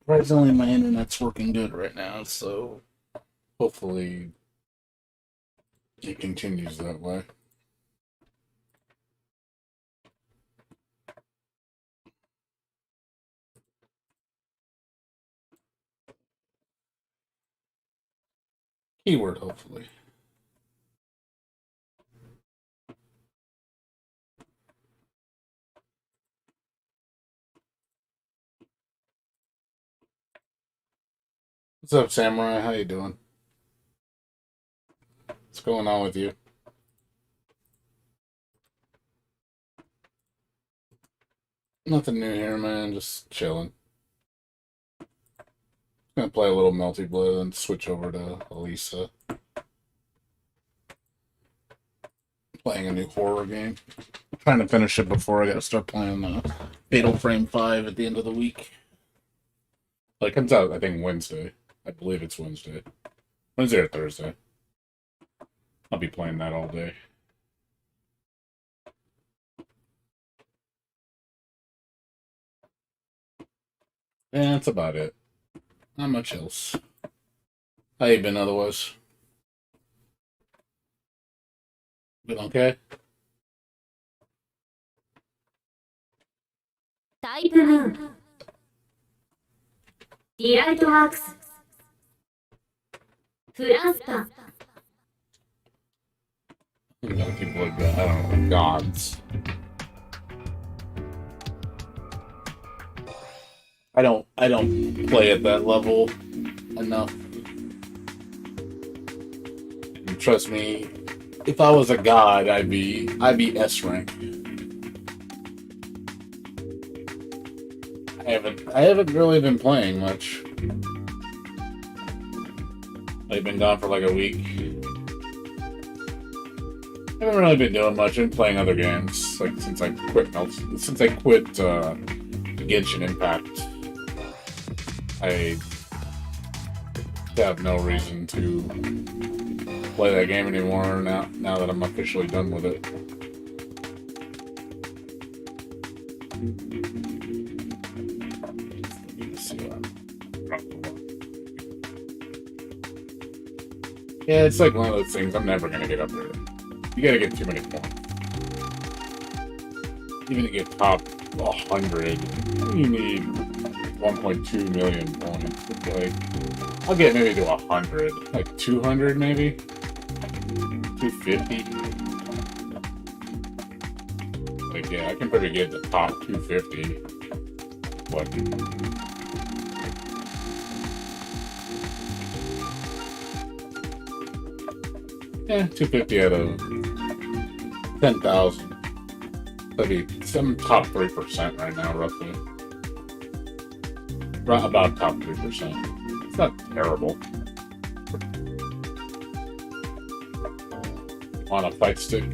Surprisingly, my internet's working good right now, so hopefully it continues that way. Keyword, hopefully. What's up, Samurai? How you doing? What's going on with you? Nothing new here, man. Just chilling. Gonna play a little Melty Blood and switch over to Alisa. Playing a new horror game. Trying to finish it before I gotta start playing Fatal Frame 5 at the end of the week. It comes out, I think, Wednesday. I believe it's Wednesday. Wednesday or Thursday. I'll be playing that all day. And that's about it. Not much else. How you been otherwise? Been okay? タイプムーン、ディライトワークス、フランスパン。 You know, people are, I don't know, gods. I don't play at that level enough. And trust me, if I was a god, I'd be S rank. I haven't really been playing much. I've been gone for like a week. I haven't really been doing much. I've been playing other games like since I quit Genshin Impact. I have no reason to play that game anymore now that I'm officially done with it. Yeah, it's like one of those things. I'm never gonna get up there. You gotta get too many points. Even to get top 100, you need 1.2 million points. Like, I'll get maybe to 100, like 200 maybe, 250. Like, yeah, I can probably get the top 250. What? Yeah, 250 out of 10,000. That'd be some top 3% right now, roughly. Right about top 3%. It's not terrible. Want a fight stick?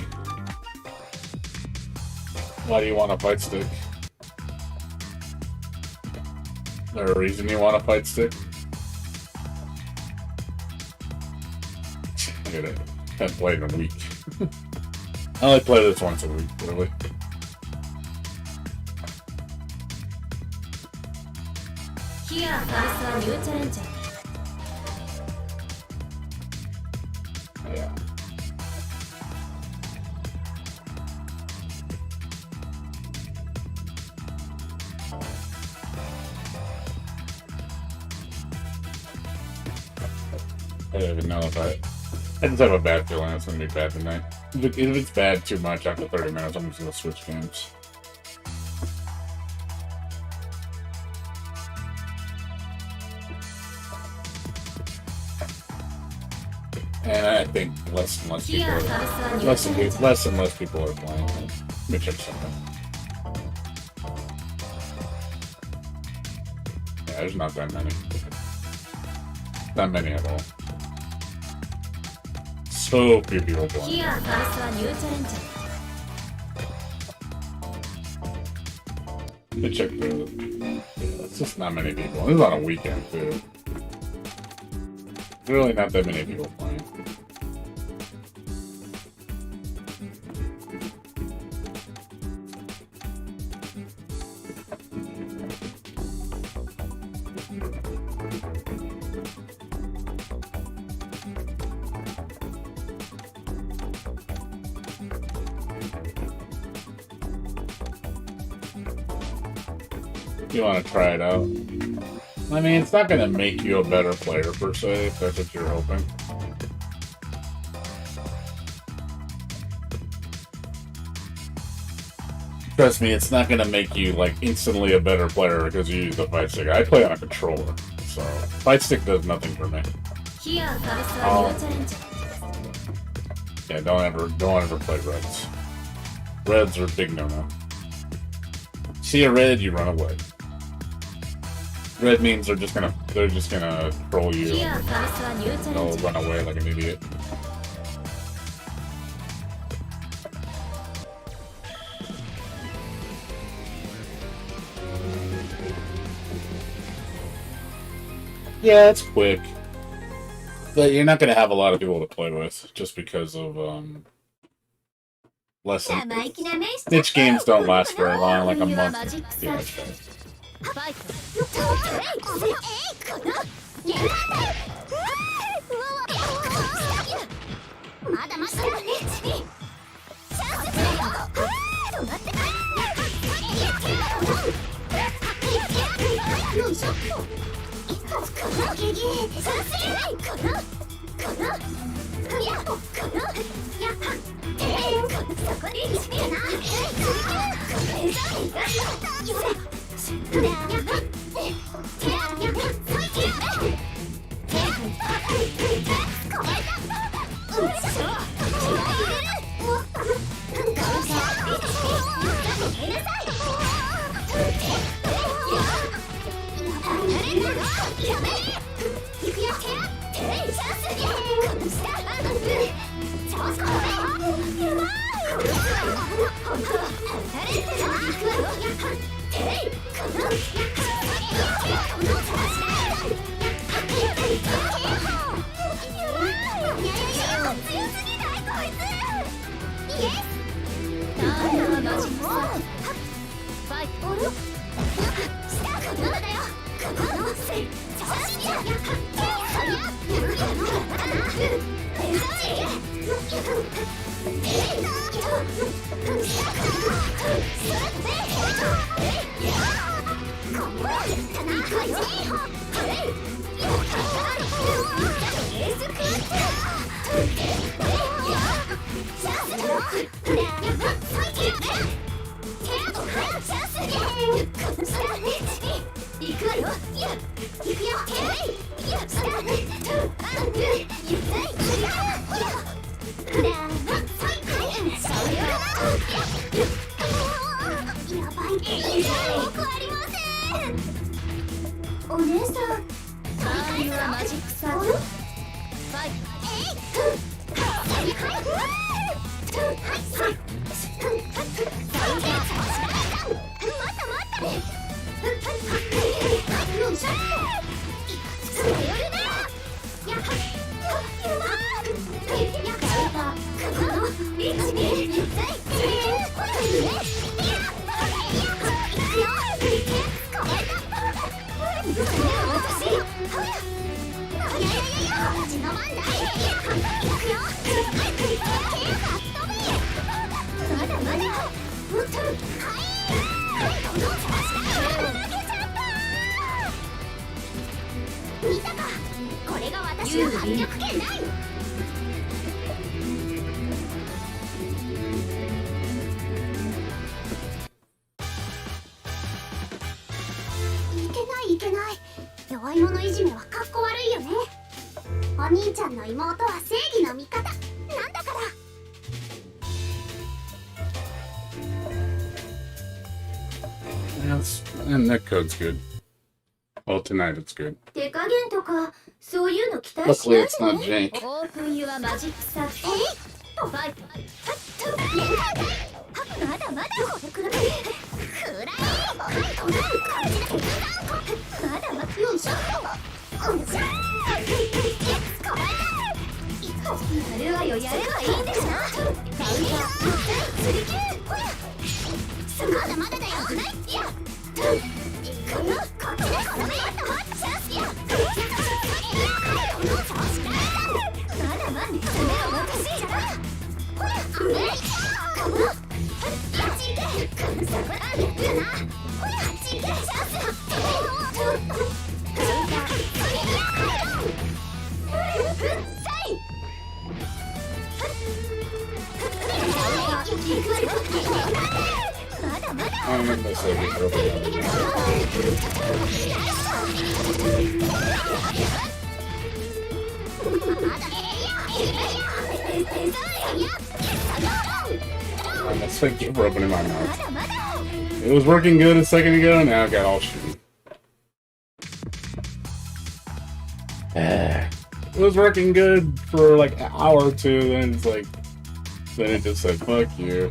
Why do you want a fight stick? Is there a reason you want a fight stick? Look at it. I haven't played in a week. I only play this once a week, really. Here, Alisa, new challenger. Yeah. I don't even know if I just have a bad feeling it's going to be bad tonight. If it's bad too much after 30 minutes, I'm just going to switch games. And I think less and less people are, less and less people are playing. Let me check something. Yeah, there's not that many. Not many at all. So few people playing. Here, Alisa, new challenger. Let me check the. Yeah, it's just not many people. This is on a weekend too. There's really not that many people playing. You want to try it out. I mean, it's not going to make you a better player, per se, if that's what you're hoping. Trust me, it's not going to make you, like, instantly a better player because you use the fight stick. I play on a controller, so fight stick does nothing for me. Yeah, don't ever play reds. Reds are a big no-no. See a red, you run away. Red means they're just gonna troll you. They'll run away like an idiot. Yeah, it's quick. But you're not gonna have a lot of people to play with just because of less than niche games don't last very long, like a month. Yeah, and that code's good. Well, tonight it's good. Luckily, it's not jank. I'm gonna say we broke Let's thank you for opening my mouth. It was working good a second ago, and now I got all shitty. It was working good for like an hour or two, then it's like, then it just said, fuck you.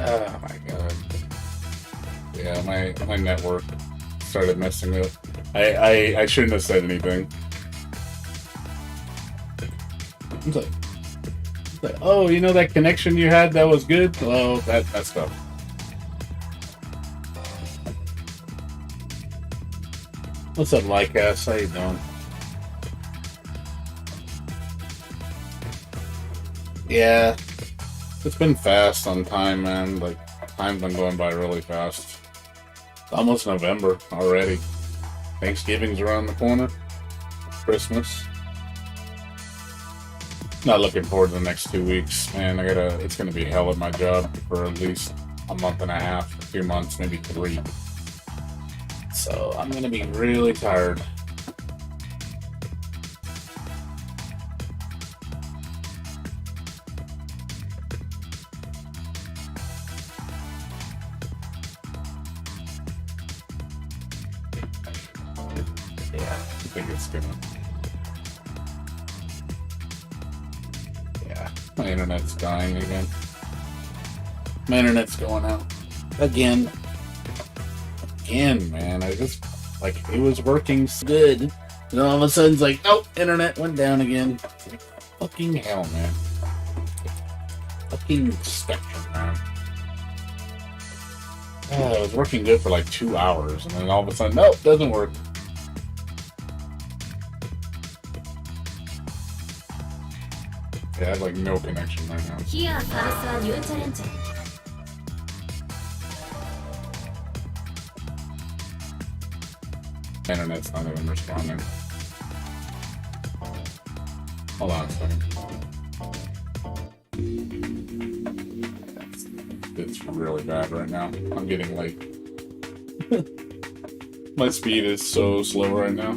Oh my god. Yeah, my network started messing up. I shouldn't have said anything. It's like, oh, you know that connection you had that was good? Well, that messed up. What's up, Lycast? How you doing? Yeah, it's been fast on time, man. Like, time's been going by really fast. It's almost November already. Thanksgiving's around the corner. Christmas. Not looking forward to the next 2 weeks, man. It's gonna be hell at my job for at least a month and a half, a few months, maybe 3. So I'm gonna be really tired. Yeah, I think it's gonna. Yeah, my internet's dying again. My internet's going out again. Again, man. I just, like, it was working so good, and all of a sudden it's like, nope, internet went down again. It's like, fucking hell, man. Fucking Spectrum, man. It was working good for like 2 hours, and then all of a sudden, nope, doesn't work. Yeah, I have like no connection right now. Here, Alisa, new challenge. Internet's not even responding. Hold on a second. It's really bad right now. I'm getting like my speed is so slow right now.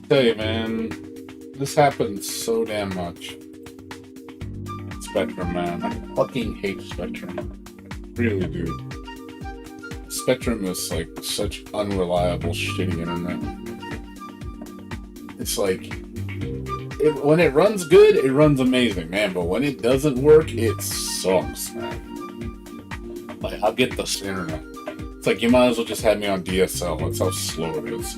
Tell you, man, this happens so damn much. Spectrum, man. I fucking hate Spectrum. Really do. Spectrum is like such unreliable, shitty internet. It's like, when it runs good, it runs amazing, man. But when it doesn't work, it sucks, man. Like, I'll get the internet. It's like, you might as well just have me on DSL. That's how slow it is.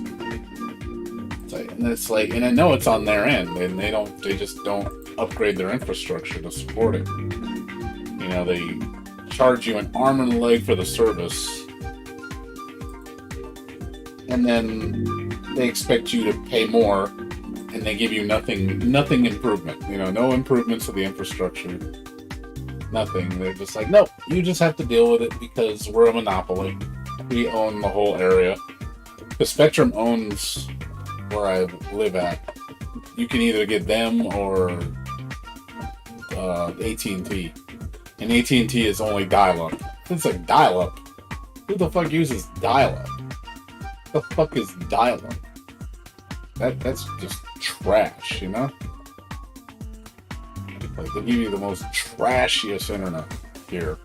And I know it's on their end, and they just don't upgrade their infrastructure to support it. You know, they charge you an arm and a leg for the service, and then they expect you to pay more, and they give you nothing improvement. You know, no improvements to the infrastructure. Nothing. They're just like, nope, you just have to deal with it because we're a monopoly. We own the whole area. The Spectrum owns where I live at. You can either get them or AT&T. And AT&T is only dial-up. It's like dial-up. Who the fuck uses dial-up? The fuck is dial-up? That's just trash, you know? Like, they give you the most trashiest internet here.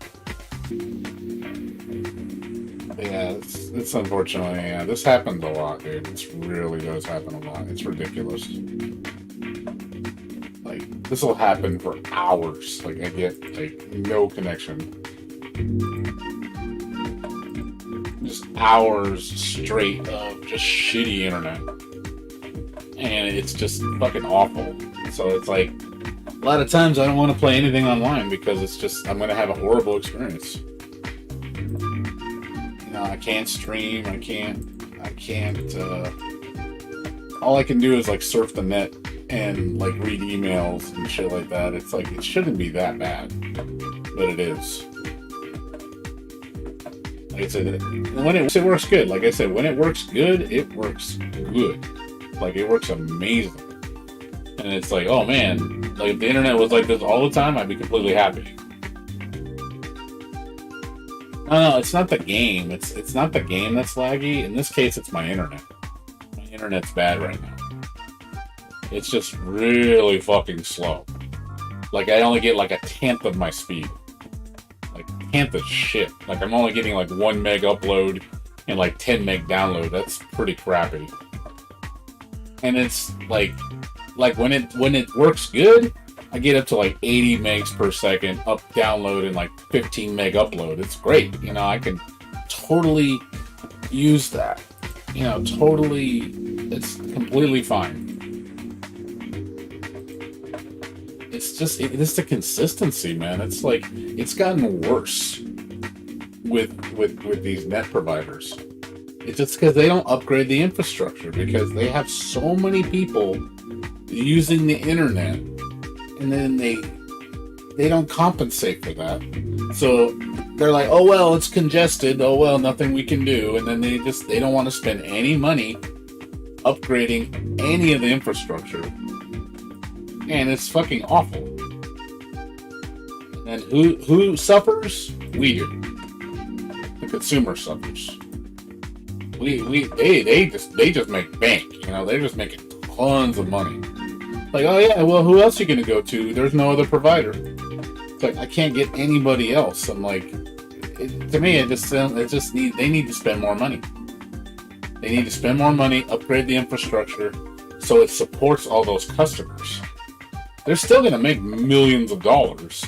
But yeah, it's unfortunately, yeah, this happens a lot, dude. This really does happen a lot. It's ridiculous. Like, this will happen for hours. Like, I get, like, no connection. Just hours straight of just shitty internet. And it's just fucking awful. So it's like, a lot of times I don't want to play anything online because it's just, I'm going to have a horrible experience. You know, I can't stream, I can't, all I can do is like surf the net and like read emails and shit like that. It's like, it shouldn't be that bad, but it is. Like I said, when it works good. Like I said, when it works good, it works good. Like, it works amazing. And it's like, oh man, Like, if the internet was like this all the time, I'd be completely happy. No, it's not the game. It's not the game that's laggy. In this case, it's my internet. My internet's bad right now. It's just really fucking slow. Like, I only get like a tenth of my speed. Like, tenth of shit. Like, I'm only getting like 1 meg upload and like 10 meg download. That's pretty crappy. And it's like when it works good, I get up to like 80 megs per second up download and like 15 meg upload. It's great. You know, I can totally use that. You know, totally, it's completely fine. It's just, it's the consistency, man. It's like, it's gotten worse with these net providers. It's just because they don't upgrade the infrastructure, because they have so many people using the internet, and then they don't compensate for that. So they're like, oh well, it's congested, oh well, nothing we can do. And then they don't want to spend any money upgrading any of the infrastructure. And it's fucking awful. And who suffers? We do. The consumer suffers. They just make bank, you know, they're just making tons of money. Like, oh yeah, well, who else are you gonna go to? There's no other provider. It's like, I can't get anybody else. I'm like, to me, they need to spend more money. They need to spend more money, upgrade the infrastructure, so it supports all those customers. They're still gonna make millions of dollars.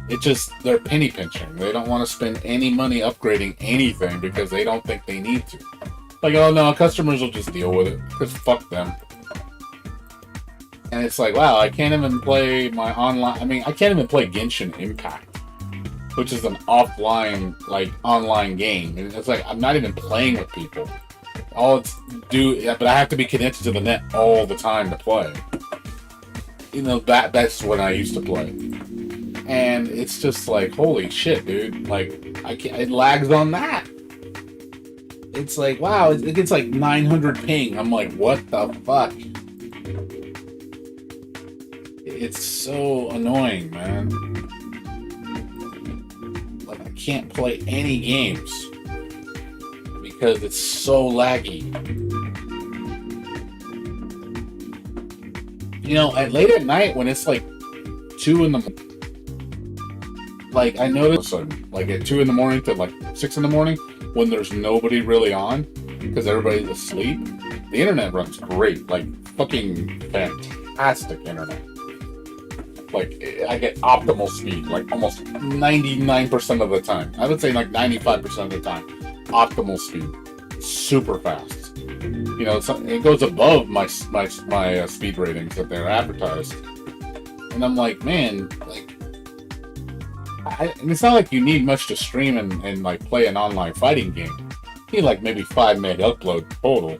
It just, they're penny pinching. They don't want to spend any money upgrading anything because they don't think they need to. Like, oh no, customers will just deal with it, because fuck them. And it's like, wow, I can't even play my online, I mean, I can't even play Genshin Impact, which is an offline, like, online game. And it's like, I'm not even playing with people. But I have to be connected to the net all the time to play. You know, that's when I used to play. And it's just like, holy shit, dude. Like, it lags on that. It's like, wow, it gets like 900 ping. I'm like, what the fuck? It's so annoying, man. Like, I can't play any games because it's so laggy. You know, late at night when it's like 2 in the morning, like, I noticed, like, at 2 in the morning to like 6 in the morning, when there's nobody really on, because everybody's asleep, the internet runs great. Like, fucking fantastic internet. Like, I get optimal speed, like, almost 99% of the time. I would say, like, 95% of the time. Optimal speed. Super fast. You know, it goes above my speed ratings that they're advertised. And I'm like, man, like, and it's not like you need much to stream and like play an online fighting game. You need like maybe 5 meg upload total,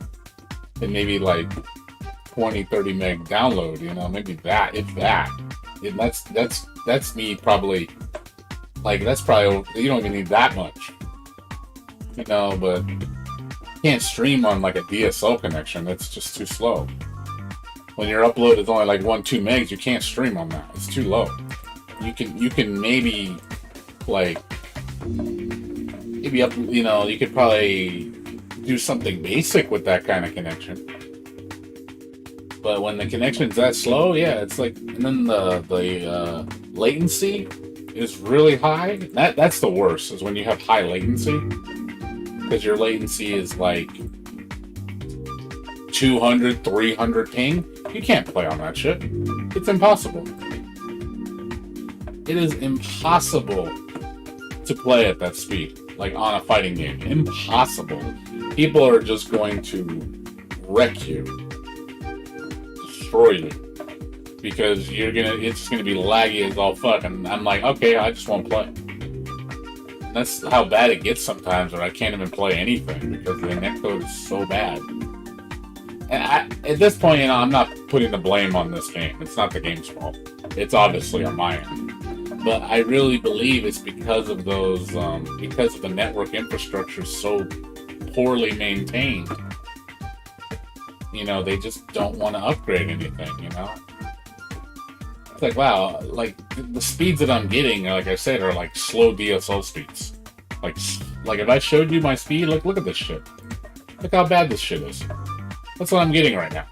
and maybe like 20-30 meg download. You know, maybe that, if that. And that's me probably. Like, that's probably, you don't even need that much. You know, but you can't stream on like a DSL connection. That's just too slow. When your upload is only like 1-2 megs, you can't stream on that. It's too low. You can maybe, like, maybe up, you know, you could probably do something basic with that kind of connection. But when the connection's that slow, yeah, it's like, and then the latency is really high. That's the worst, is when you have high latency, because your latency is like 200, 300 ping. You can't play on that shit. It's impossible. It is impossible to play at that speed, like on a fighting game. Impossible. People are just going to wreck you, destroy you, because it's just gonna be laggy as all fuck. And I'm like, okay, I just won't play. And that's how bad it gets sometimes, where I can't even play anything because the netcode is so bad. And at this point, you know, I'm not putting the blame on this game. It's not the game's fault. It's obviously on my end. But I really believe it's because of those, because of the network infrastructure so poorly maintained. You know, they just don't want to upgrade anything, you know? It's like, wow, like the speeds that I'm getting, like I said, are like slow DSL speeds. Like if I showed you my speed, look at this shit. Look how bad this shit is. That's what I'm getting right now.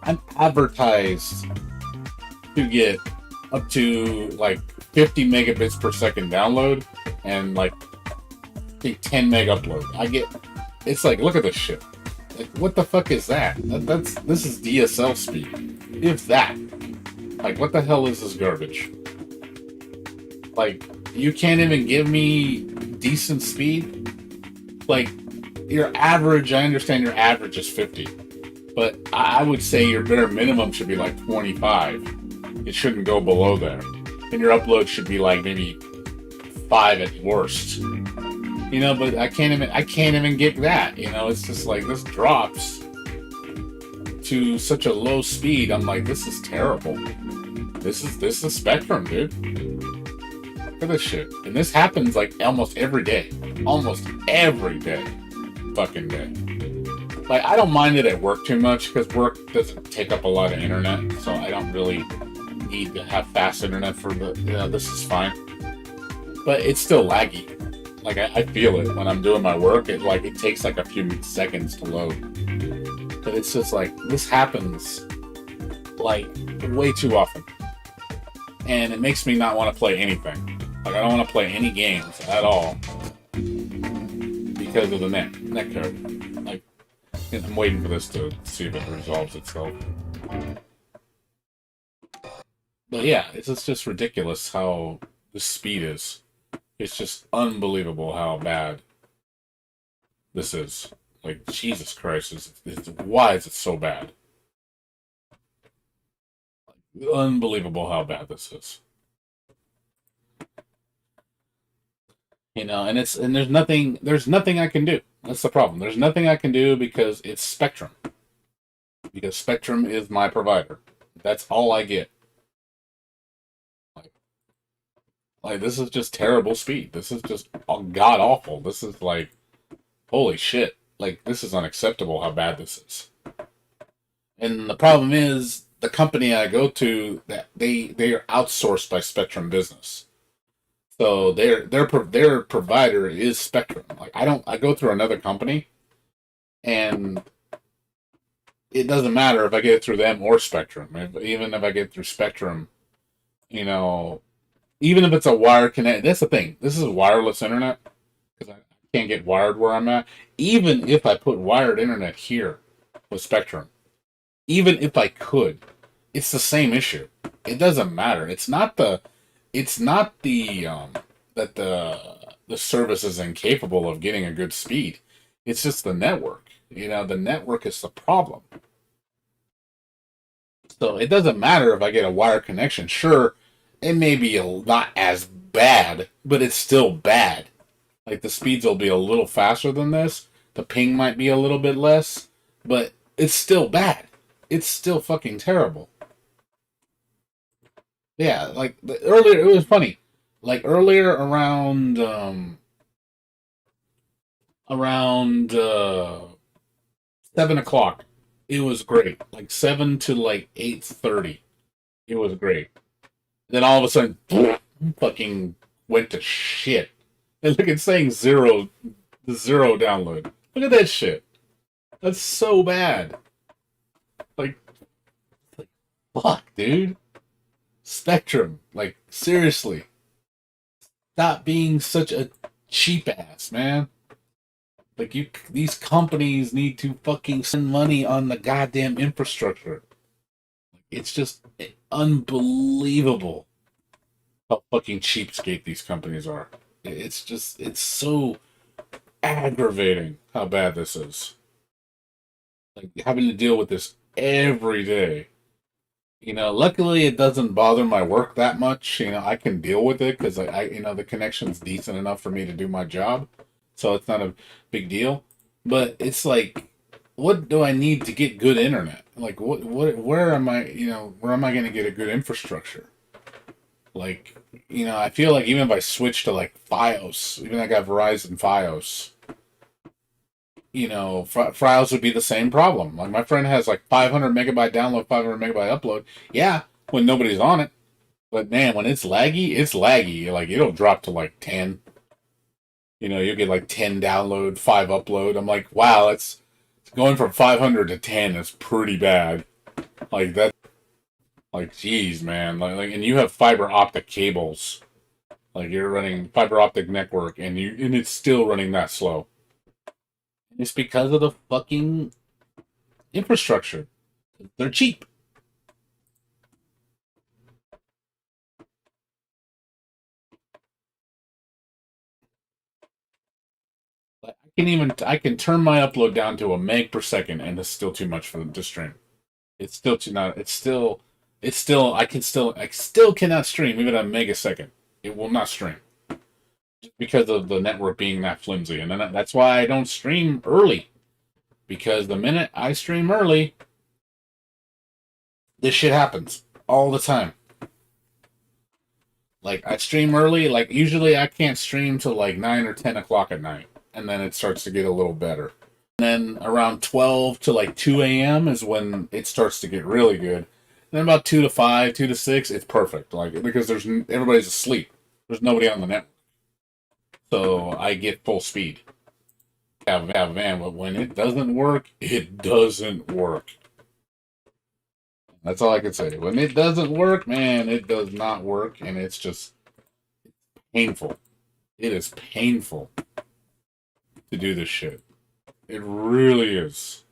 I'm advertised to get up to like 50 megabits per second download and like 10 meg upload. It's like, look at this shit. Like, what the fuck is that? This is DSL speed. If that. Like, what the hell is this garbage? Like, you can't even give me decent speed? Like, your average, I understand your average is 50. But I would say your bare minimum should be like 25. It shouldn't go below there. And your upload should be like maybe 5 at worst. You know, but I can't even get that. You know, it's just like this drops to such a low speed. I'm like, this is terrible. This is Spectrum, dude. Look at this shit. And this happens like almost every day. Almost every day. Fucking day. Like, I don't mind it at work too much because work doesn't take up a lot of internet, so I don't really need to have fast internet for this is fine. But it's still laggy. Like, I feel it when I'm doing my work. It takes like a few seconds to load. But it's just like, this happens like way too often. And it makes me not want to play anything. Like, I don't want to play any games at all because of the net code. Like, I'm waiting for this to see if it resolves itself. But yeah, it's just ridiculous how the speed is. It's just unbelievable how bad this is. Like, Jesus Christ, why is it so bad? Unbelievable how bad this is. You know, and there's nothing I can do. That's the problem. There's nothing I can do because it's Spectrum. Because Spectrum is my provider. That's all I get. Like, this is just terrible speed. This is just god awful. This is like, holy shit. Like, this is unacceptable how bad this is. And the problem is, the company I go to, that they are outsourced by Spectrum Business. So their provider is Spectrum. Like, I go through another company, and it doesn't matter if I get it through them or Spectrum. Even if I get it through Spectrum, you know, even if it's a wired connect, that's the thing. This is wireless internet because I can't get wired where I'm at. Even if I put wired internet here with Spectrum, even if I could, it's the same issue. It doesn't matter. It's not the that the service is incapable of getting a good speed. It's just the network. You know, the network is the problem. So it doesn't matter if I get a wired connection. Sure, it may be not as bad, but it's still bad. Like, the speeds will be a little faster than this. The ping might be a little bit less, but it's still bad. It's still fucking terrible. Yeah, like earlier, it was funny. Like, earlier around 7 o'clock, it was great. Like 7 to like 8:30, it was great. Then all of a sudden, fucking went to shit. And look, it's saying zero download. Look at that shit. That's so bad. Like fuck, dude. Spectrum, like, seriously. Stop being such a cheap ass, man. Like, these companies need to fucking spend money on the goddamn infrastructure. It's just unbelievable how fucking cheapskate these companies are. It's so aggravating how bad this is. Like, having to deal with this every day. You know, luckily it doesn't bother my work that much. You know, I can deal with it because the connection's decent enough for me to do my job. So it's not a big deal. But it's like, what do I need to get good internet? Like, where am I going to get a good infrastructure? Like, I feel like even if I switch to like Fios, even I got Verizon Fios, Fios would be the same problem. Like, my friend has like 500 megabyte download, 500 megabyte upload. Yeah, when nobody's on it. But man, when it's laggy, it's laggy. Like it'll drop to like 10. You know, you'll get like 10 download, 5 upload. I'm like, wow, it's going from 500 to 10 is pretty bad. Like that, like, geez, man. And you have fiber optic cables. Like you're running fiber optic network, and it's still running that slow. It's because of the fucking infrastructure. They're cheap. I can turn my upload down to a meg per second, and it's still too much for them to stream. It's still too not. It's still. I still cannot stream even a megasecond. It will not stream because of the network being that flimsy, and then that's why I don't stream early. Because the minute I stream early, this shit happens all the time. Like I stream early. Like usually I can't stream till like 9 or 10 o'clock at night, and then it starts to get a little better. And then around 12 to like 2 a.m. is when it starts to get really good. And then about 2 to 5, 2 to 6, it's perfect. Like because everybody's asleep. There's nobody on the network. So I get full speed. Man, but when it doesn't work, it doesn't work. That's all I can say. When it doesn't work, man, it does not work, and it's just painful. It is painful to do this shit. It really is.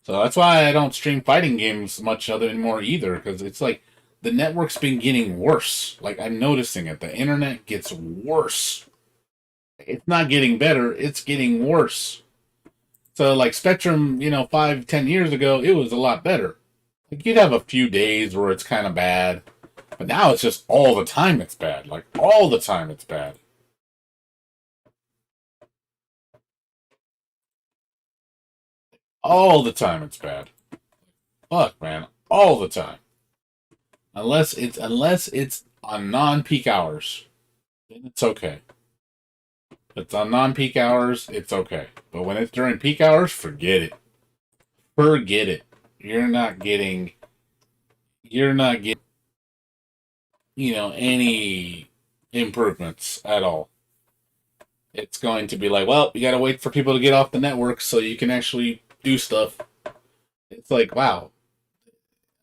So that's why I don't stream fighting games much other anymore either, because it's like the network's been getting worse. Like I'm noticing it. The internet gets worse. It's not getting better, it's getting worse. So like Spectrum, 5, 10 years ago, it was a lot better. Like you'd have a few days where it's kind of bad. But now it's just all the time it's bad. Like all the time it's bad. All the time it's bad. Fuck, man. All the time. Unless it's on non-peak hours, then it's okay. If it's on non-peak hours, it's okay. But when it's during peak hours, forget it. Forget it. You're not getting any improvements at all. It's going to be like, well, you got to wait for people to get off the network so you can actually do stuff. It's like, wow.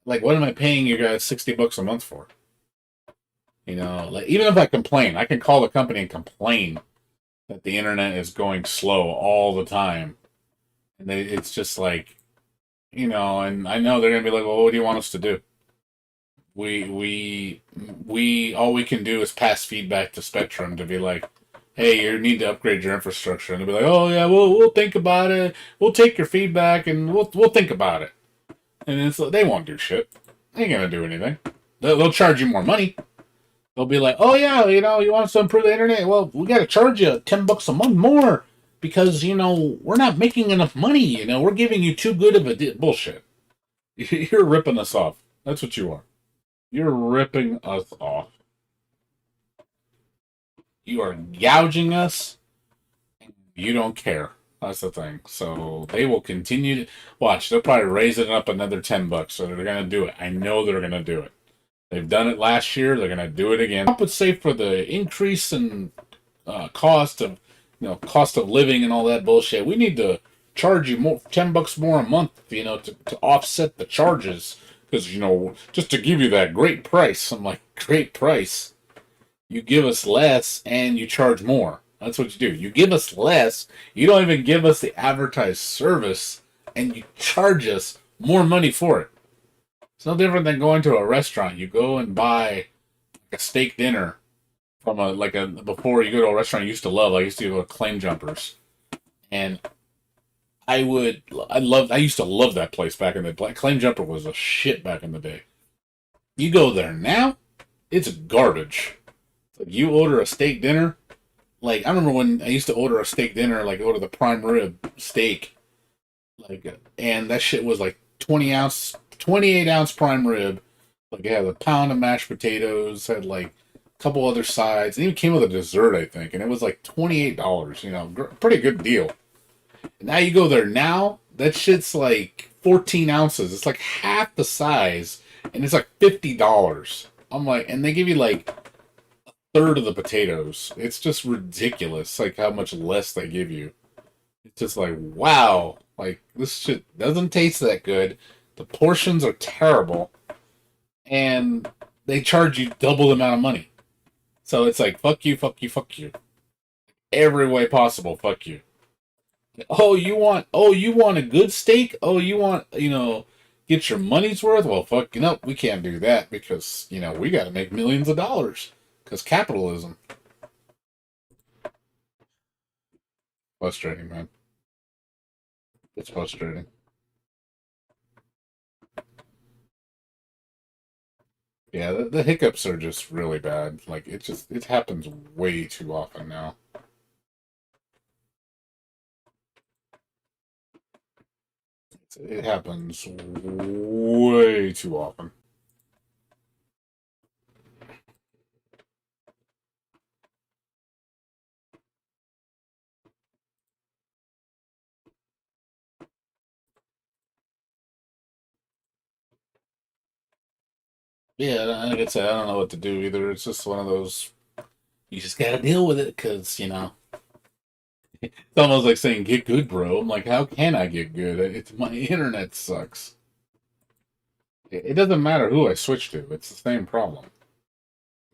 Like, what am I paying you guys $60 a month for? Like even if I complain, I can call the company and complain that the internet is going slow all the time, and it's just like, and I know they're gonna be like, well, what do you want us to do? We all we can do is pass feedback to Spectrum to be like, hey, you need to upgrade your infrastructure, and they'll be like, oh yeah, we'll think about it. We'll take your feedback and we'll think about it. And it's they won't do shit. They ain't gonna do anything. They'll charge you more money. They'll be like, oh yeah, you want us to improve the internet? Well, we got to charge you $10 a month more because we're not making enough money. We're giving you too good of a bullshit. You're ripping us off. That's what you are. You're ripping us off. You are gouging us. You don't care. That's the thing. So they will continue to watch. They'll probably raise it up another $10. So they're gonna do it. I know they're gonna do it. They've done it last year. They're gonna do it again. Compensate for the increase in cost of living and all that bullshit. We need to charge you more, $10 more a month, to offset the charges. Because just to give you that great price. I'm like, great price. You give us less and you charge more. That's what you do. You give us less. You don't even give us the advertised service, and you charge us more money for it. It's no different than going to a restaurant. You go and buy a steak dinner from before you go to a restaurant you used to love. I used to go to Claim Jumpers, and I used to love that place back in the day. Claim Jumper was a shit back in the day. You go there now, it's garbage. Like you order a steak dinner. Like I remember when I used to order a steak dinner, like order the prime rib steak, and that shit was like 28-ounce prime rib. Like it had a pound of mashed potatoes, had like a couple other sides, and even came with a dessert, I think, and it was like $28. Pretty good deal. And now you go there now, that shit's like 14 ounces. It's like half the size, and it's like $50. I'm like, and they give you like a third of the potatoes. It's just ridiculous, like how much less they give you. It's just like, wow, like this shit doesn't taste that good. The portions are terrible, and they charge you double the amount of money. So it's like, fuck you, fuck you, fuck you. Every way possible, fuck you. Oh, you want a good steak? Oh, you want, get your money's worth? Well, fuck, we can't do that because, we got to make millions of dollars because capitalism. Frustrating, man. It's frustrating. Yeah, the hiccups are just really bad. Like, it happens way too often now. It happens way too often. Yeah, like I said, I don't know what to do either. It's just one of those, you just gotta deal with it because, it's almost like saying, get good, bro. I'm like, how can I get good? It's my internet sucks. It doesn't matter who I switch to, it's the same problem.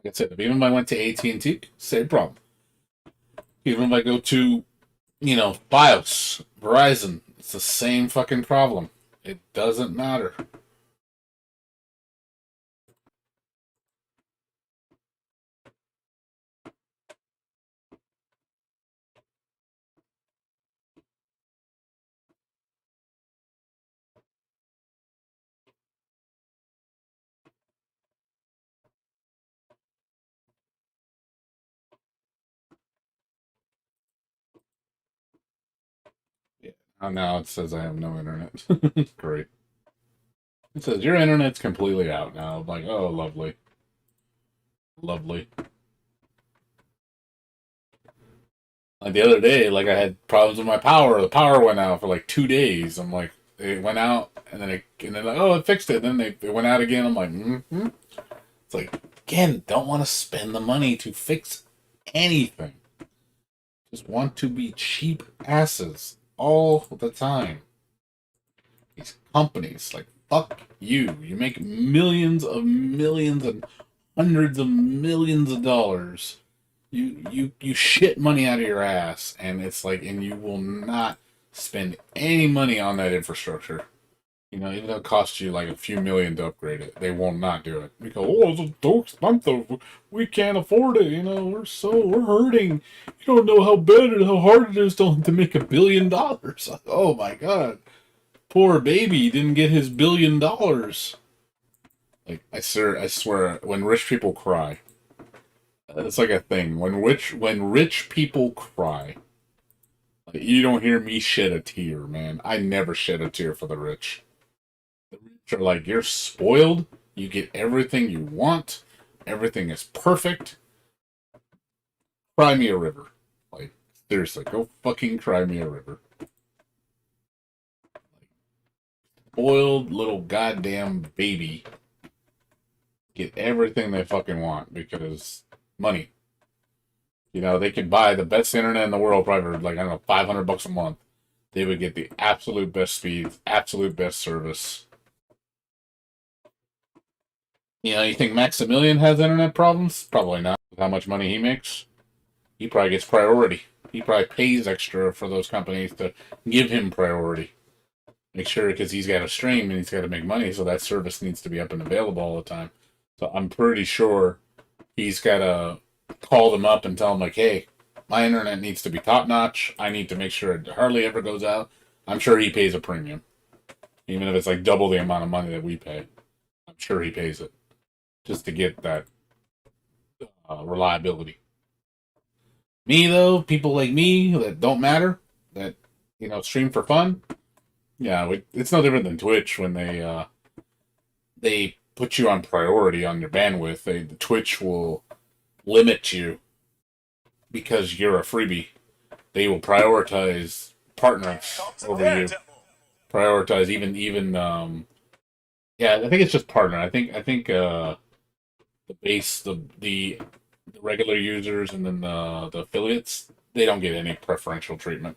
Like I said, even if I went to AT&T, same problem. Even if I go to, BIOS, Verizon, it's the same fucking problem. It doesn't matter. Yeah. Now it says I have no internet. Great. It says your internet's completely out now. I'm like, oh, lovely. Lovely. Like the other day, like I had problems with my power. The power went out for like 2 days. I'm like, it went out, and then like, oh, it fixed it. Then it went out again. I'm like, mm-hmm. It's like, again, don't want to spend the money to fix anything. Just want to be cheap asses all the time. These companies, like, fuck you. You make millions and hundreds of millions of dollars. You shit money out of your ass, and it's like, and you will not spend any money on that infrastructure. Even though it costs you like a few million to upgrade it, they will not do it. Because, oh, it's so expensive. We can't afford it. We're hurting. You don't know how bad and how hard it is to make $1 billion. Oh my god, poor baby didn't get his $1 billion. Like I swear, when rich people cry, it's like a thing. When rich people cry, like, you don't hear me shed a tear, man. I never shed a tear for the rich. The rich are like, you're spoiled. You get everything you want. Everything is perfect. Cry me a river. Like, seriously, go fucking cry me a river. Spoiled little goddamn baby get everything they fucking want because money. They could buy the best internet in the world, probably for like, I don't know, $500 a month. They would get the absolute best speeds, absolute best service. You think Maximilian has internet problems? Probably not. With how much money he makes, he probably gets priority. He probably pays extra for those companies to give him priority. Make sure, because he's got to stream and he's got to make money, so that service needs to be up and available all the time. So I'm pretty sure he's got to call them up and tell them, like, hey, my internet needs to be top notch. I need to make sure it hardly ever goes out. I'm sure he pays a premium, even if it's like double the amount of money that we pay. I'm sure he pays it just to get that reliability. Me though, people like me that don't matter, that stream for fun. Yeah, it's no different than Twitch when they put you on priority on your bandwidth. The Twitch will limit you because you're a freebie. They will prioritize partners over you. Prioritize even Yeah, I think it's just partner. I think the base, the regular users, and then the affiliates, they don't get any preferential treatment,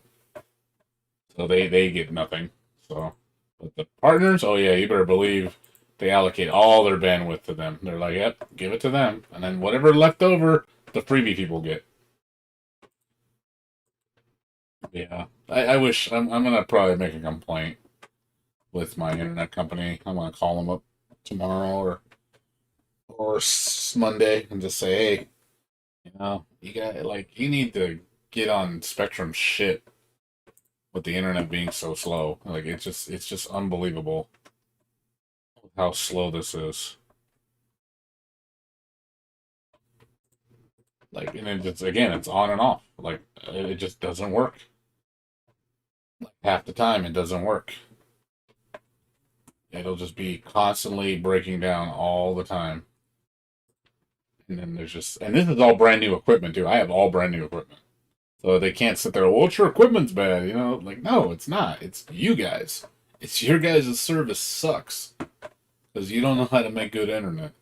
so they get nothing. So, but the partners, oh yeah, you better believe they allocate all their bandwidth to them. They're like, yep, give it to them, and then whatever left over, the freebie people get. Yeah, I wish I'm gonna probably make a complaint with my internet company. I'm gonna call them up tomorrow or Monday and just say, hey, you got like you need to get on Spectrum shit with the internet being so slow. Like it's just unbelievable how slow this is. Like and it just again it's on and off. Like it just doesn't work. Like half the time it doesn't work. It'll just be constantly breaking down all the time. And then there's just and this is all brand new equipment too. I have all brand new equipment. So they can't sit there, well, your equipment's bad, Like, no, it's not. It's you guys. It's your guys' service sucks. Because you don't know how to make good internet.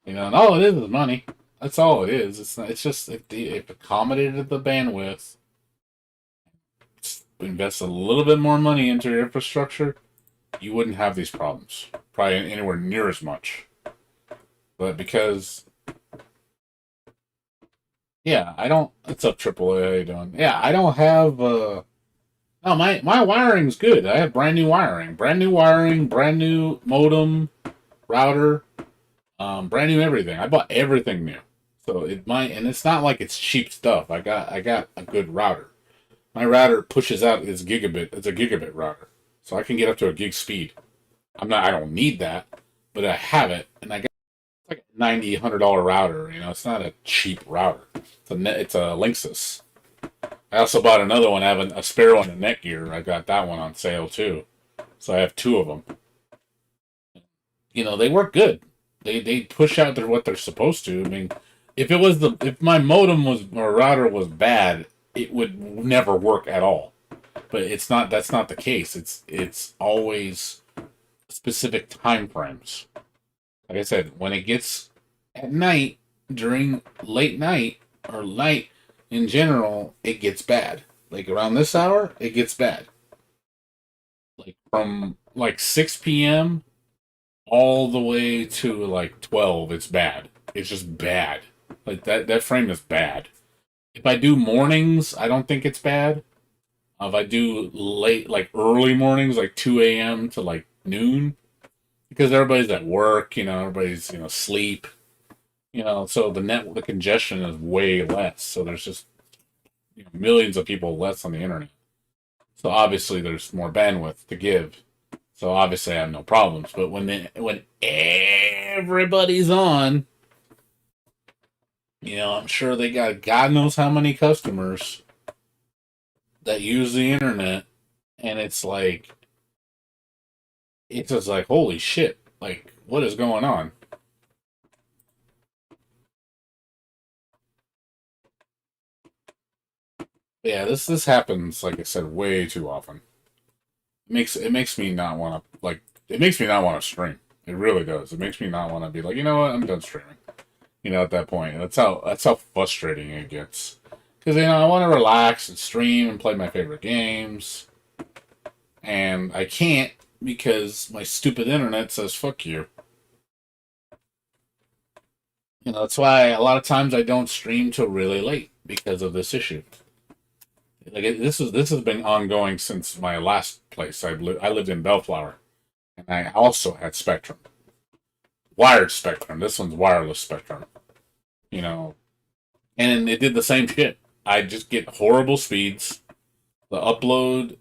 And all it is money. That's all it is. It's not, it's just if accommodated the bandwidth, invest a little bit more money into your infrastructure, you wouldn't have these problems. Probably anywhere near as much. But because yeah, I don't. What's up, AAA? How you doing? Yeah, I don't have. No, my wiring's good. I have brand new modem, router, brand new everything. I bought everything new, so it might, and it's not like it's cheap stuff. I got a good router. My router pushes out its gigabit. It's a gigabit router, so I can get up to a gig speed. I don't need that, but I have it, and I got like a $90 router. It's not a cheap router. It's a Linksys. I also bought another one. I have a spare one in Netgear. I got that one on sale too. So I have two of them. They work good. They push out what they're supposed to. I mean, if my modem was or router was bad, it would never work at all. But it's not. That's not the case. It's always specific time frames. Like I said, when it gets at night during late night or night in general, it gets bad. Like around this hour, it gets bad. Like from like 6 p.m. all the way to like 12, it's bad. It's just bad. Like that frame is bad. If I do mornings, I don't think it's bad. If I do late, like early mornings, like 2 a.m. to like noon, because everybody's at work, everybody's, sleep, so the congestion is way less. So there's just millions of people less on the internet. So obviously there's more bandwidth to give. So obviously I have no problems. But when everybody's on, I'm sure they got God knows how many customers that use the internet, and it's just like holy shit, like what is going on? Yeah, this happens, like I said, way too often. It makes me not want to it makes me not want to stream. It really does. It makes me not want to be like, you know what, I'm done streaming. At that point, that's how frustrating it gets. Because I want to relax and stream and play my favorite games, and I can't because my stupid internet says fuck you. That's why a lot of times I don't stream till really late because of this issue. This has been ongoing since my last place. I lived in Bellflower, and I also had Spectrum, wired Spectrum. This one's wireless Spectrum. You know, and it did the same shit. I just get horrible speeds. The upload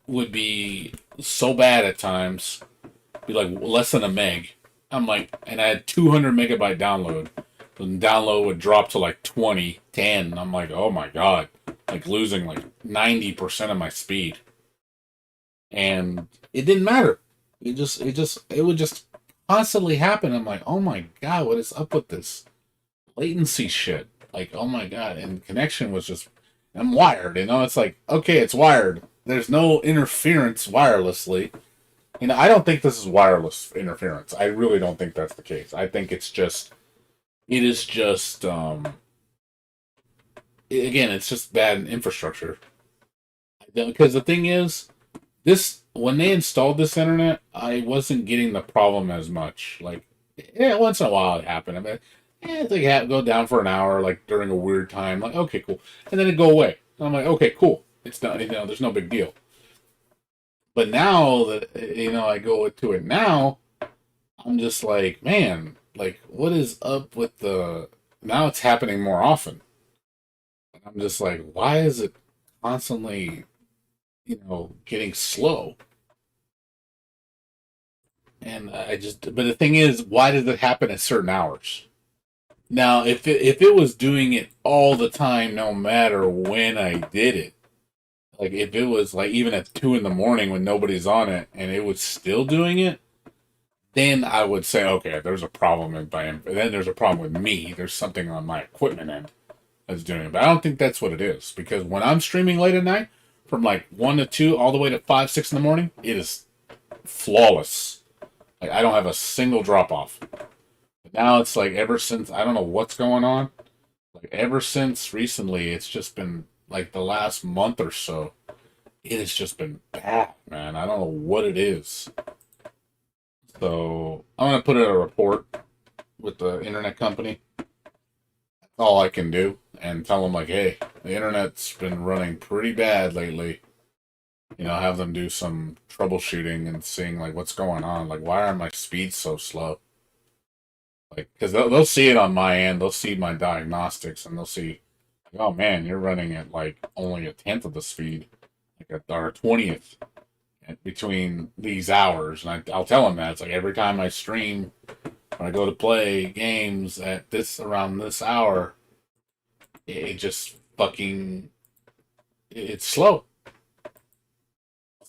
would be so bad at times, be like less than a meg. I'm like, and I had 200 megabyte download. The download would drop to like 20, 10. I'm like, oh my god, like losing like 90% of my speed. And it didn't matter. It would just constantly happen. I'm like, oh my god, what is up with this latency shit? Like, oh my god, and connection was just, I'm wired, It's like, okay, it's wired. There's no interference wirelessly. I don't think this is wireless interference. I really don't think that's the case. I think it is just, again, it's just bad infrastructure. Because the thing is, when they installed this internet, I wasn't getting the problem as much. Like, yeah, once in a while it happened. I mean, it's like go down for an hour, like during a weird time. Like, okay, cool, and then it go away. And I'm like, okay, cool. It's not, there's no big deal. But now that I go to it now, I'm just like, man, like, what is up with the? Now it's happening more often. I'm just like, why is it constantly, getting slow? And but the thing is, why does it happen at certain hours? Now, if it was doing it all the time, no matter when I did it, like if it was like even at 2 in the morning when nobody's on it, and it was still doing it, then I would say, okay, there's a problem then there's a problem with me. There's something on my equipment end that's doing it. But I don't think that's what it is, because when I'm streaming late at night, from like 1 to 2 all the way to 5, 6 in the morning, it is flawless. Like, I don't have a single drop off. But now it's like, ever since, I don't know what's going on. Like, ever since recently, it's just been like the last month or so. It has just been bad, man. I don't know what it is. So I'm gonna put in a report with the internet company. That's all I can do, and tell them like, hey, the internet's been running pretty bad lately. Have them do some troubleshooting and seeing like what's going on. Like, why are my speeds so slow? Like, because they'll see it on my end. They'll see my diagnostics, and they'll see, like, oh man, you're running at like only a tenth of the speed, like or 20th between these hours. And I'll tell them that it's like every time I stream, when I go to play games at around this hour, it just fucking it's slow.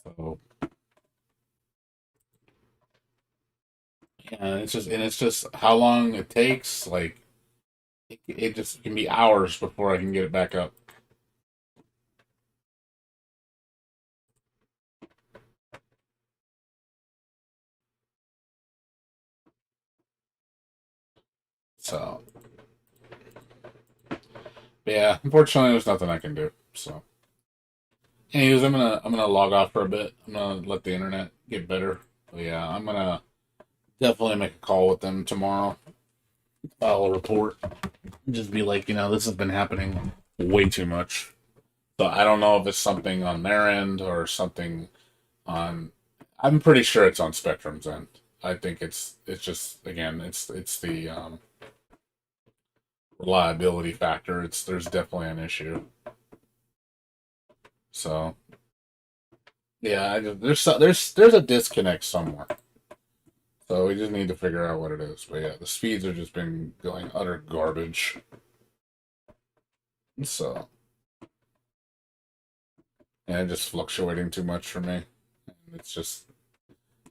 So yeah, it's just how long it takes. Like, it just can be hours before I can get it back up. So yeah, unfortunately, there's nothing I can do. So, anyways, I'm gonna log off for a bit. I'm gonna let the internet get better. But yeah, I'm gonna definitely make a call with them tomorrow. File a report. Just be like, this has been happening way too much. So I don't know if it's something on their end or something on. I'm pretty sure it's on Spectrum's end. I think it's just, again, it's the reliability factor. There's definitely an issue. So yeah, there's a disconnect somewhere. So we just need to figure out what it is. But yeah, the speeds have just been going utter garbage. So and just fluctuating too much for me. It's just,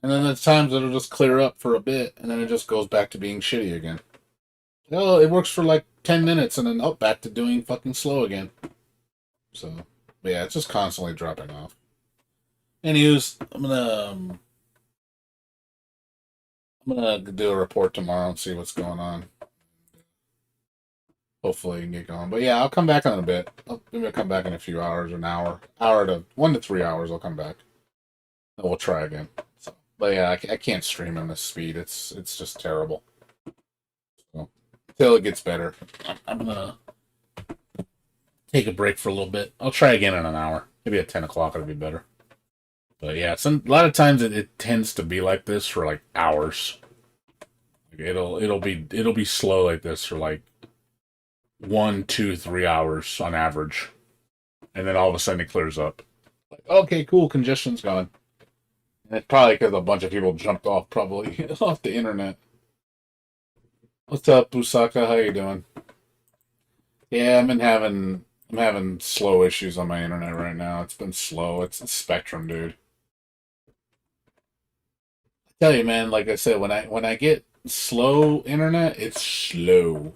and then there's times it'll just clear up for a bit, and then it just goes back to being shitty again. Oh, it works for like 10 minutes, and then back to doing fucking slow again. So, but yeah, it's just constantly dropping off. Anyways, I'm gonna do a report tomorrow and see what's going on. Hopefully, you can get going. But yeah, I'll come back in a bit. Maybe I'll come back in a few hours, an hour to 1 to 3 hours. I'll come back. And we'll try again. So, but yeah, I can't stream in this speed. It's just terrible. So, until it gets better, I'm gonna take a break for a little bit. I'll try again in an hour. Maybe at 10 o'clock it'll be better. But yeah, a lot of times it tends to be like this for like hours. Like, it'll be slow like this for like 1, 2, 3 hours on average, and then all of a sudden it clears up. Like, okay, cool, congestion's gone. And it's probably because a bunch of people jumped off probably off the internet. What's up, Busaka? How you doing? Yeah, I'm having slow issues on my internet right now. It's been slow. It's a Spectrum, dude. I tell you, man. Like I said, when I get slow internet, it's slow.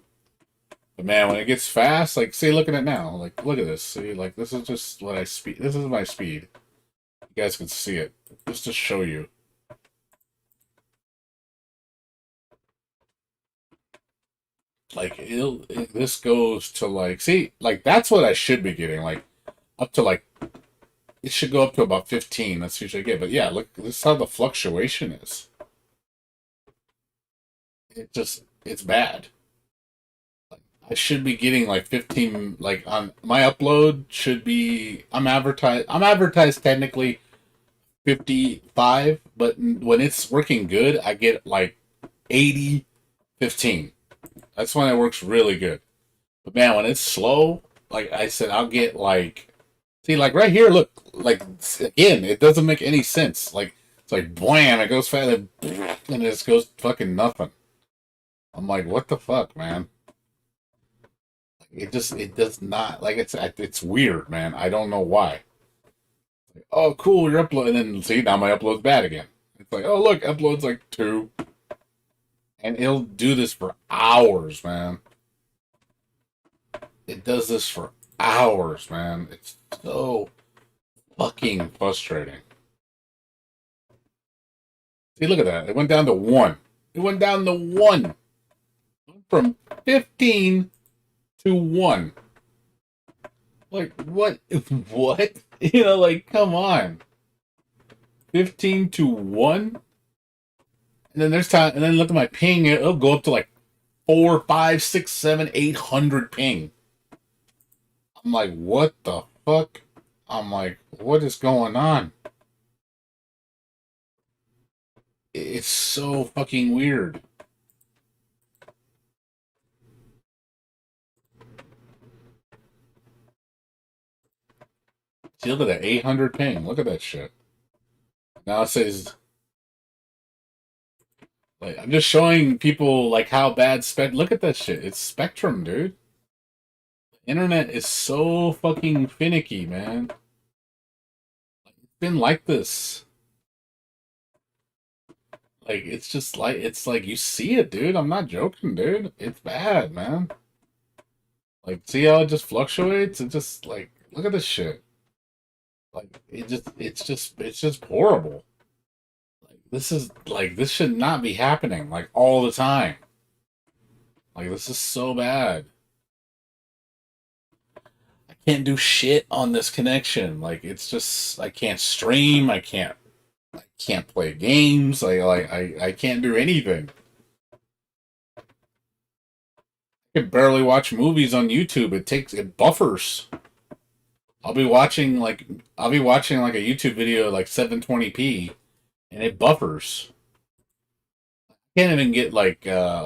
But man, when it gets fast, like, see, look at it now. Like, look at this. See, like, this is just what I speed. This is my speed. You guys can see it. Just to show you. like this goes to like, see, like that's what I should be getting, like up to like, it should go up to about 15. That's usually good. But yeah, look, this is how the fluctuation is. It's bad. I should be getting like 15, like on my upload should be, I'm advertised technically 55, but when it's working good, I get like 80, 15. That's when it works really good. But man, when it's slow, like I said, I'll get like, see, like right here, look, like again, it doesn't make any sense. Like it's like blam, it goes fast, and it just goes fucking nothing. I'm like, what the fuck, man? It does not, like, it's weird, man. I don't know why. Like, oh, cool, you're uploading, and then see, now my upload's bad again. It's like, oh look, upload's like 2, and it'll do this for hours, man. It does this for hours, man. It's so fucking frustrating. See, look at that. It went down to 1. It went down to 1. From 15 to 1. Like, what? What? You know, like, come on. 15 to 1? And then there's time, and then look at my ping, it'll go up to like 4, 5, 6, 7, 800 ping. I'm like, what the fuck? I'm like, what is going on? It's so fucking weird. See, look at that 800 ping. Look at that shit. Now it says, like, I'm just showing people like how bad look at that shit. It's Spectrum, dude. The internet is so fucking finicky, man. It's been like this. Like, it's just like, it's like, you see it, dude. I'm not joking, dude. It's bad, man. Like, see how it just fluctuates? It just, like, look at this shit. Like, it's just horrible. Like, this should not be happening, like, all the time. Like, this is so bad. I can't do shit on this connection. Like, it's just, I can't stream. I can't play games. I can't do anything. I can barely watch movies on YouTube. It buffers. I'll be watching like a YouTube video like 720p, and it buffers. I can't even get I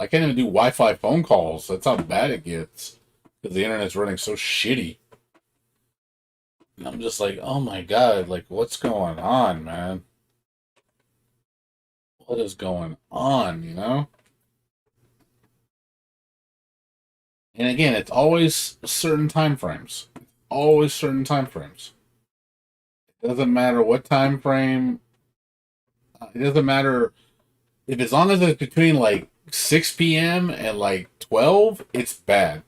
can't even do Wi-Fi phone calls. That's how bad it gets because the internet's running so shitty. And I'm just like, oh my god, like what's going on, man? What is going on, you know? And again, it's always certain time frames. Always certain time frames. It doesn't matter what time frame. It doesn't matter if, as long as it's between like 6 p.m. and like 12, it's bad.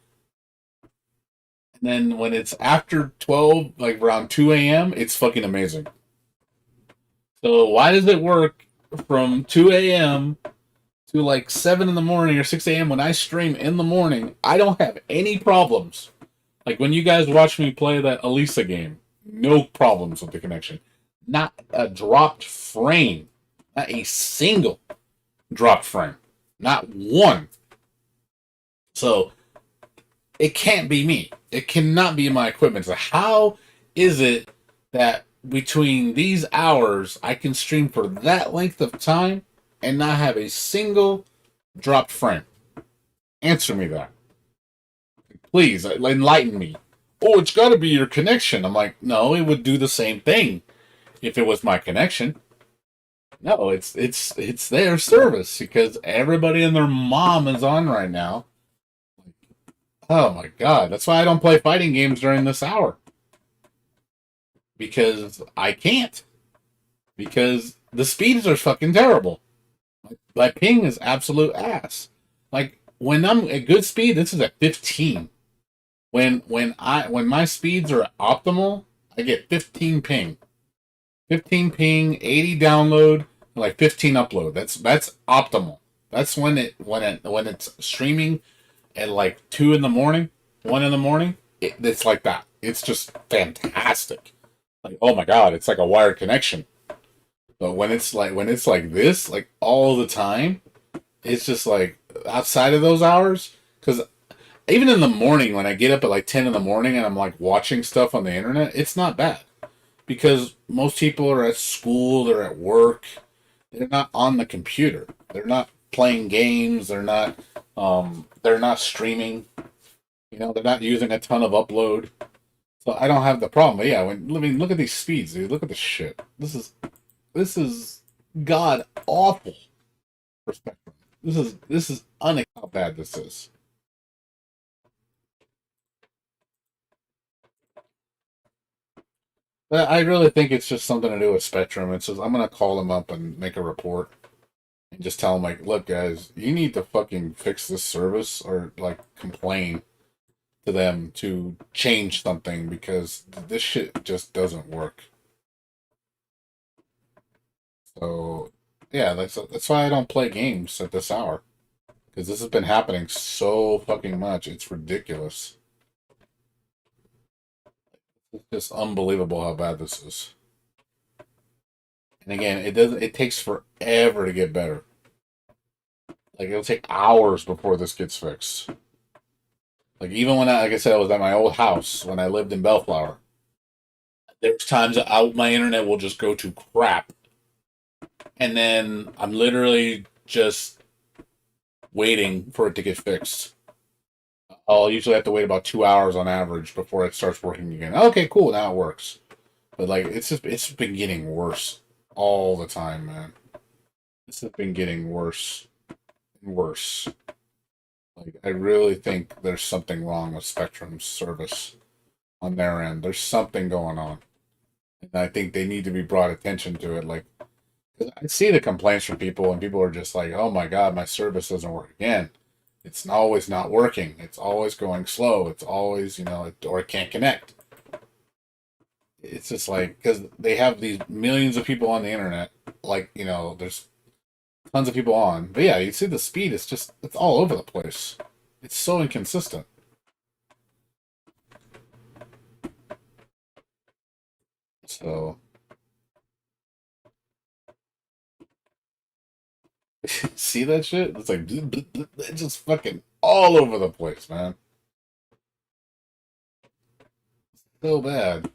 And then when it's after 12, like around 2 a.m., it's fucking amazing. So why does it work from 2 a.m. to like 7 in the morning or 6 a.m. when I stream in the morning? I don't have any problems. Like when you guys watch me play that Alisa game, no problems with the connection. Not a dropped frame. Not a single dropped frame. Not one. So it can't be me. It cannot be my equipment. So how is it that between these hours I can stream for that length of time and not have a single dropped frame? Answer me that. Please enlighten me. Oh, it's got to be your connection. I'm like, no, it would do the same thing if it was my connection. No, it's their service because everybody and their mom is on right now. Oh my god, that's why I don't play fighting games during this hour. Because I can't. Because the speeds are fucking terrible. My ping is absolute ass. Like when I'm at good speed, this is at 15. When my speeds are optimal, I get 15 ping. 15 ping, 80 download, like 15 upload. That's optimal. That's when it's streaming at like 2 in the morning, 1 in the morning, it's like that. It's just fantastic. Like, oh my god, it's like a wired connection. But when it's like this, like all the time, it's just like outside of those hours. Because even in the morning, when I get up at like 10 in the morning and I'm like watching stuff on the internet, it's not bad because most people are at school, they're at work, they're not on the computer, they're not playing games, they're not streaming, they're not using a ton of upload. So I don't have the problem. But yeah, look at these speeds, dude. Look at this shit. This is god awful for Spectrum. This is how bad this is. But I really think it's just something to do with Spectrum. It's just I'm gonna call them up and make a report and just tell them like, look, guys, you need to fucking fix this service or like complain to them to change something because this shit just doesn't work. So yeah, that's why I don't play games at this hour because this has been happening so fucking much. It's ridiculous. It's just unbelievable how bad this is. And again, it doesn't. It takes forever to get better. Like it'll take hours before this gets fixed. Like even when like I said, I was at my old house when I lived in Bellflower. There's times that my internet will just go to crap, and then I'm literally just waiting for it to get fixed. I'll usually have to wait about 2 hours on average before it starts working again. Okay, cool, now it works. But like it's been getting worse all the time, man. This has been getting worse and worse. Like I really think there's something wrong with Spectrum's service on their end. There's something going on. And I think they need to be brought attention to it. Like, 'cause I see the complaints from people, and people are just like, "Oh my god, my service doesn't work again. It's always not working. It's always going slow. It's always, or it can't connect." It's just like because they have these millions of people on the internet. Like, there's tons of people on. But yeah, you see the speed. It's all over the place. It's so inconsistent. So see that shit? It's like it's just fucking all over the place, man. So bad.